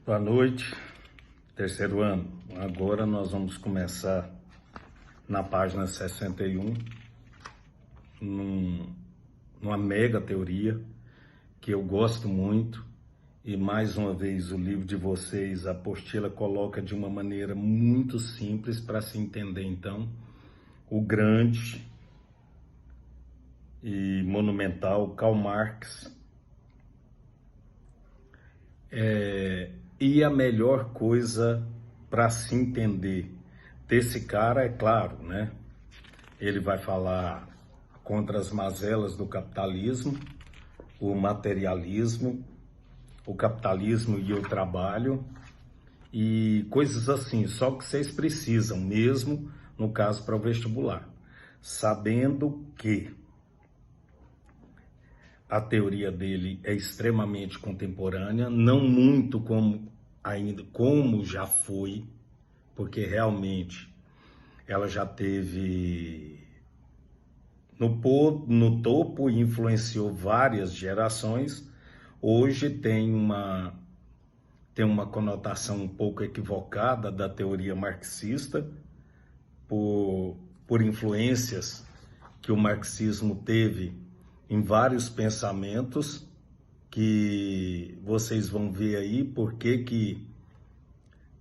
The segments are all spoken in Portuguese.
Boa noite, terceiro ano. Agora nós vamos começar na página 61, numa mega teoria que eu gosto muito. E mais uma vez o livro de vocês, a apostila, coloca de uma maneira muito simples para se entender. Então, o grande e monumental Karl Marx. E a melhor coisa para se entender desse cara, é claro, né? Ele vai falar contra as mazelas do capitalismo, o materialismo, o capitalismo e o trabalho e coisas assim. Só que vocês precisam mesmo, no caso para o vestibular, sabendo que a teoria dele é extremamente contemporânea, não muito como já foi, porque realmente ela já teve no topo e influenciou várias gerações. Hoje tem uma conotação um pouco equivocada da teoria marxista por influências que o marxismo teve em vários pensamentos, que vocês vão ver aí por que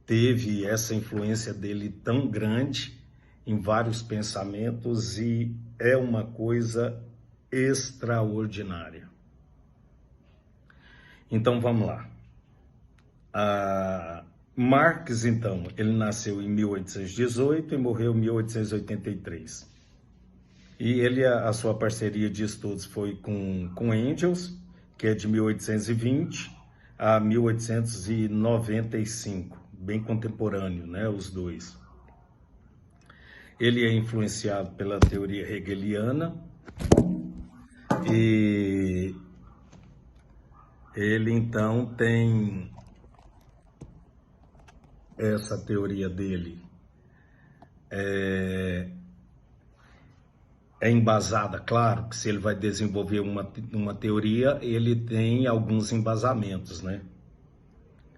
teve essa influência dele tão grande em vários pensamentos, e é uma coisa extraordinária. Então vamos lá. Marx, então, ele nasceu em 1818 e morreu em 1883. E a sua parceria de estudos foi com Engels, que é de 1820 a 1895, bem contemporâneo, né, os dois. Ele é influenciado pela teoria hegeliana e ele então tem essa teoria dele é embasada, claro, que se ele vai desenvolver uma teoria, ele tem alguns embasamentos, né?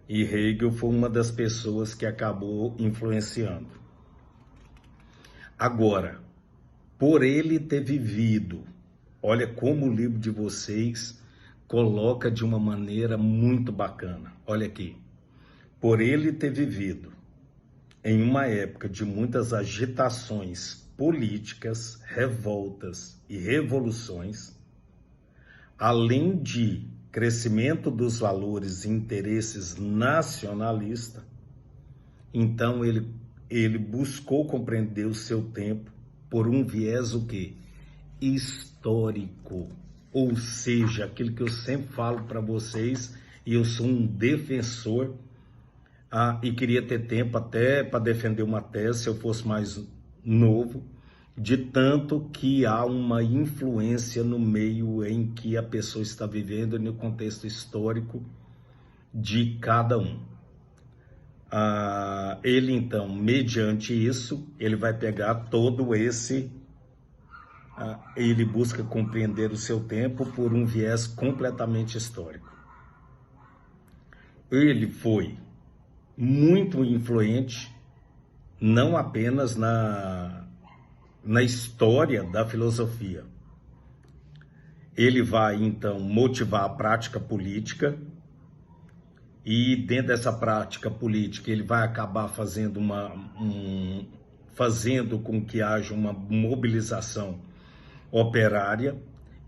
E Hegel foi uma das pessoas que acabou influenciando. Agora, por ele ter vivido, olha como o livro de vocês coloca de uma maneira muito bacana. Olha aqui. Por ele ter vivido em uma época de muitas agitações políticas, revoltas e revoluções, além de crescimento dos valores e interesses nacionalistas, então ele buscou compreender o seu tempo por um viés o quê? Histórico. Ou seja, aquilo que eu sempre falo para vocês, e eu sou um defensor, e queria ter tempo até para defender uma tese, se eu fosse mais novo, de tanto que há uma influência no meio em que a pessoa está vivendo, no contexto histórico de cada um. Ele então, mediante isso, ele vai pegar todo esse, ele busca compreender o seu tempo por um viés completamente histórico. Ele foi muito influente, não apenas na história da filosofia. Ele vai, então, motivar a prática política, e dentro dessa prática política ele vai acabar fazendo fazendo com que haja uma mobilização operária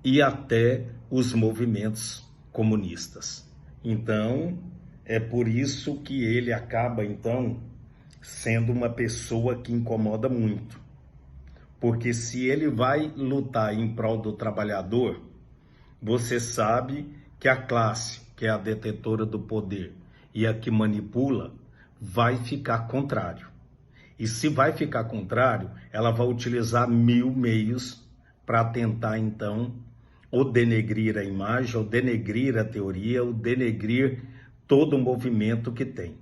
e até os movimentos comunistas. Então, é por isso que ele acaba, então, sendo uma pessoa que incomoda muito. Porque se ele vai lutar em prol do trabalhador, você sabe que a classe, que é a detentora do poder e a que manipula, vai ficar contrário. E se vai ficar contrário, ela vai utilizar 1000 meios para tentar, então, ou denegrir a imagem, ou denegrir a teoria, ou denegrir todo o movimento que tem.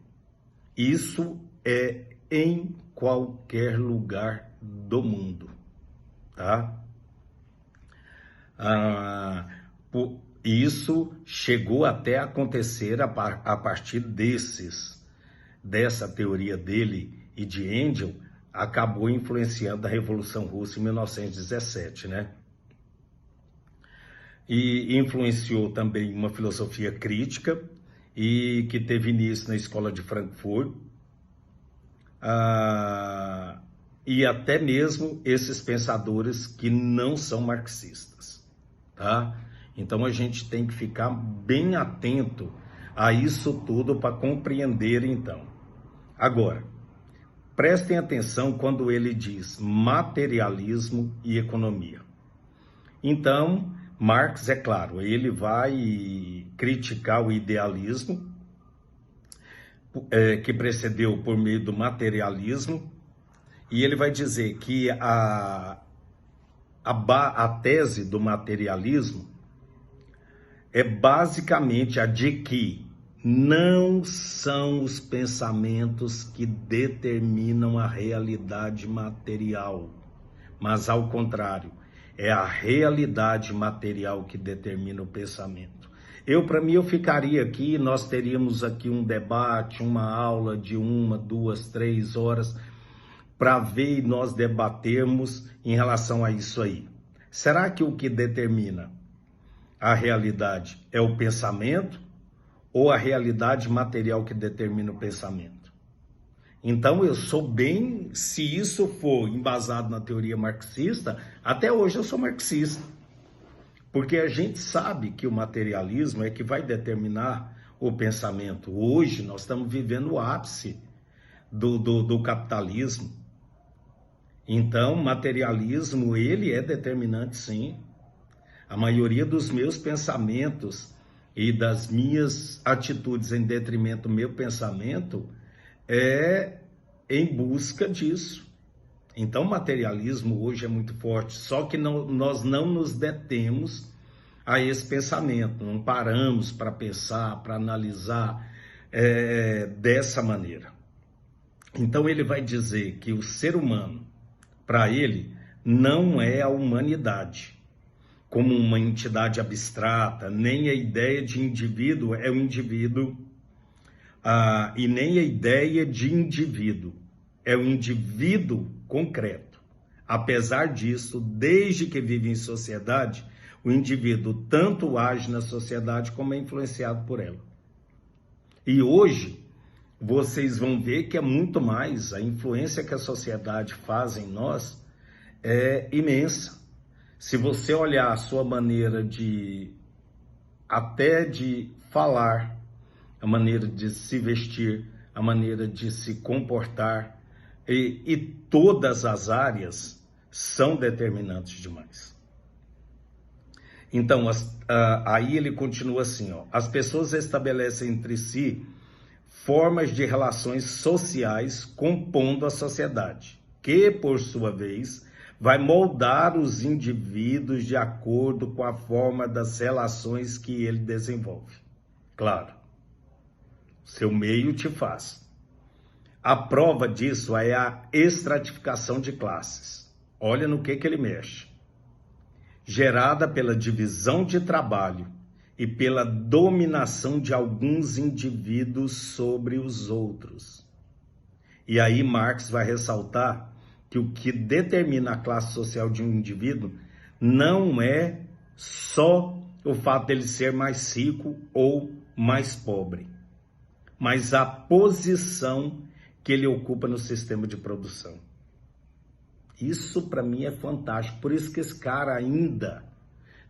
Isso é em qualquer lugar do mundo, tá? isso chegou até a acontecer a partir dessa teoria dele e de Engels, acabou influenciando a Revolução Russa em 1917, né? E influenciou também uma filosofia crítica e que teve início na Escola de Frankfurt, e até mesmo esses pensadores que não são marxistas, tá? Então a gente tem que ficar bem atento a isso tudo para compreender então. Agora, prestem atenção quando ele diz materialismo e economia. Então, Marx, é claro, ele vai criticar o idealismo, que precedeu por meio do materialismo, e ele vai dizer que a tese do materialismo é basicamente a de que não são os pensamentos que determinam a realidade material, mas ao contrário, é a realidade material que determina o pensamento. Para mim, eu ficaria aqui, nós teríamos aqui um debate, uma aula de 1, 2, 3 horas para ver e nós debatermos em relação a isso aí. Será que o que determina a realidade é o pensamento ou a realidade material que determina o pensamento? Então eu sou bem, se isso for embasado na teoria marxista, até hoje eu sou marxista. Porque a gente sabe que o materialismo é que vai determinar o pensamento. Hoje nós estamos vivendo o ápice do capitalismo. Então, o materialismo, ele é determinante, sim. A maioria dos meus pensamentos e das minhas atitudes em detrimento do meu pensamento é em busca disso. Então, o materialismo hoje é muito forte, só que nós não nos detemos a esse pensamento, não paramos para pensar, para analisar dessa maneira. Então, ele vai dizer que o ser humano, para ele, não é a humanidade como uma entidade abstrata, nem a ideia de indivíduo é o indivíduo, e nem a ideia de indivíduo é o indivíduo concreto. Apesar disso, desde que vive em sociedade, o indivíduo tanto age na sociedade como é influenciado por ela. E hoje, vocês vão ver que é muito mais, a influência que a sociedade faz em nós é imensa. Se você olhar a sua maneira até de falar, a maneira de se vestir, a maneira de se comportar, e todas as áreas são determinantes demais. Então, aí ele continua assim, ó, as pessoas estabelecem entre si formas de relações sociais compondo a sociedade, que, por sua vez, vai moldar os indivíduos de acordo com a forma das relações que ele desenvolve. Claro, seu meio te faz. A prova disso é a estratificação de classes. Olha no que ele mexe. Gerada pela divisão de trabalho e pela dominação de alguns indivíduos sobre os outros. E aí Marx vai ressaltar que o que determina a classe social de um indivíduo não é só o fato dele ser mais rico ou mais pobre, mas a posição que ele ocupa no sistema de produção. Isso para mim é fantástico, por isso que esse cara ainda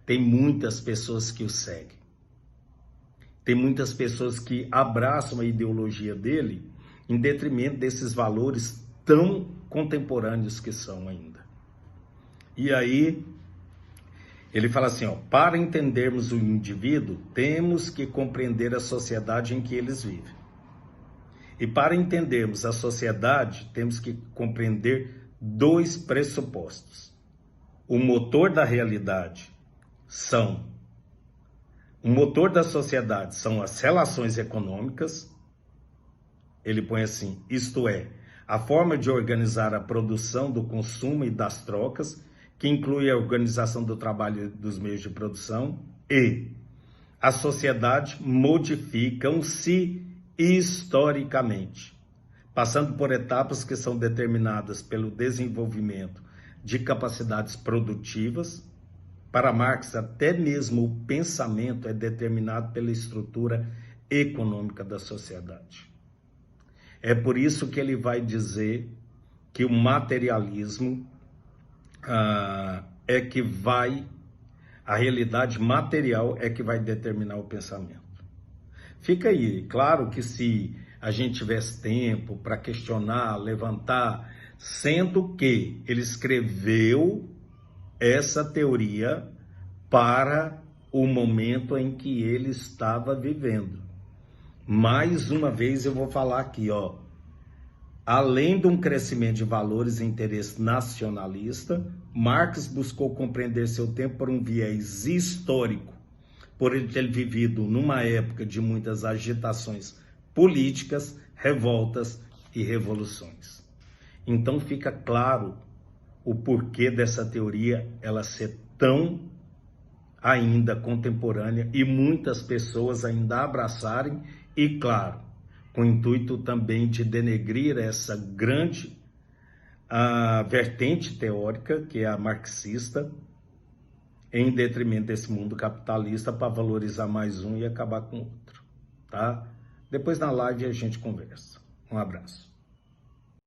tem muitas pessoas que o seguem. Tem muitas pessoas que abraçam a ideologia dele em detrimento desses valores tão contemporâneos que são ainda. E aí ele fala assim, ó, para entendermos o indivíduo, temos que compreender a sociedade em que eles vivem. E para entendermos a sociedade, temos que compreender 2 pressupostos. O motor da realidade o motor da sociedade são as relações econômicas. Ele põe assim, isto é, a forma de organizar a produção, do consumo e das trocas, que inclui a organização do trabalho e dos meios de produção, e a sociedade modificam-se historicamente, passando por etapas que são determinadas pelo desenvolvimento de capacidades produtivas. Para Marx, até mesmo o pensamento é determinado pela estrutura econômica da sociedade. É por isso que ele vai dizer que o materialismo a realidade material é que vai determinar o pensamento. Fica aí, claro que se a gente tivesse tempo para questionar, levantar, sendo que ele escreveu essa teoria para o momento em que ele estava vivendo. Mais uma vez eu vou falar aqui, ó. Além de um crescimento de valores e interesse nacionalista, Marx buscou compreender seu tempo por um viés histórico, por ele ter vivido numa época de muitas agitações políticas, revoltas e revoluções. Então fica claro o porquê dessa teoria ela ser tão ainda contemporânea e muitas pessoas ainda abraçarem e, claro, com o intuito também de denegrir essa grande vertente teórica, que é a marxista, em detrimento desse mundo capitalista, para valorizar mais um e acabar com o outro, tá? Depois na live a gente conversa. Um abraço.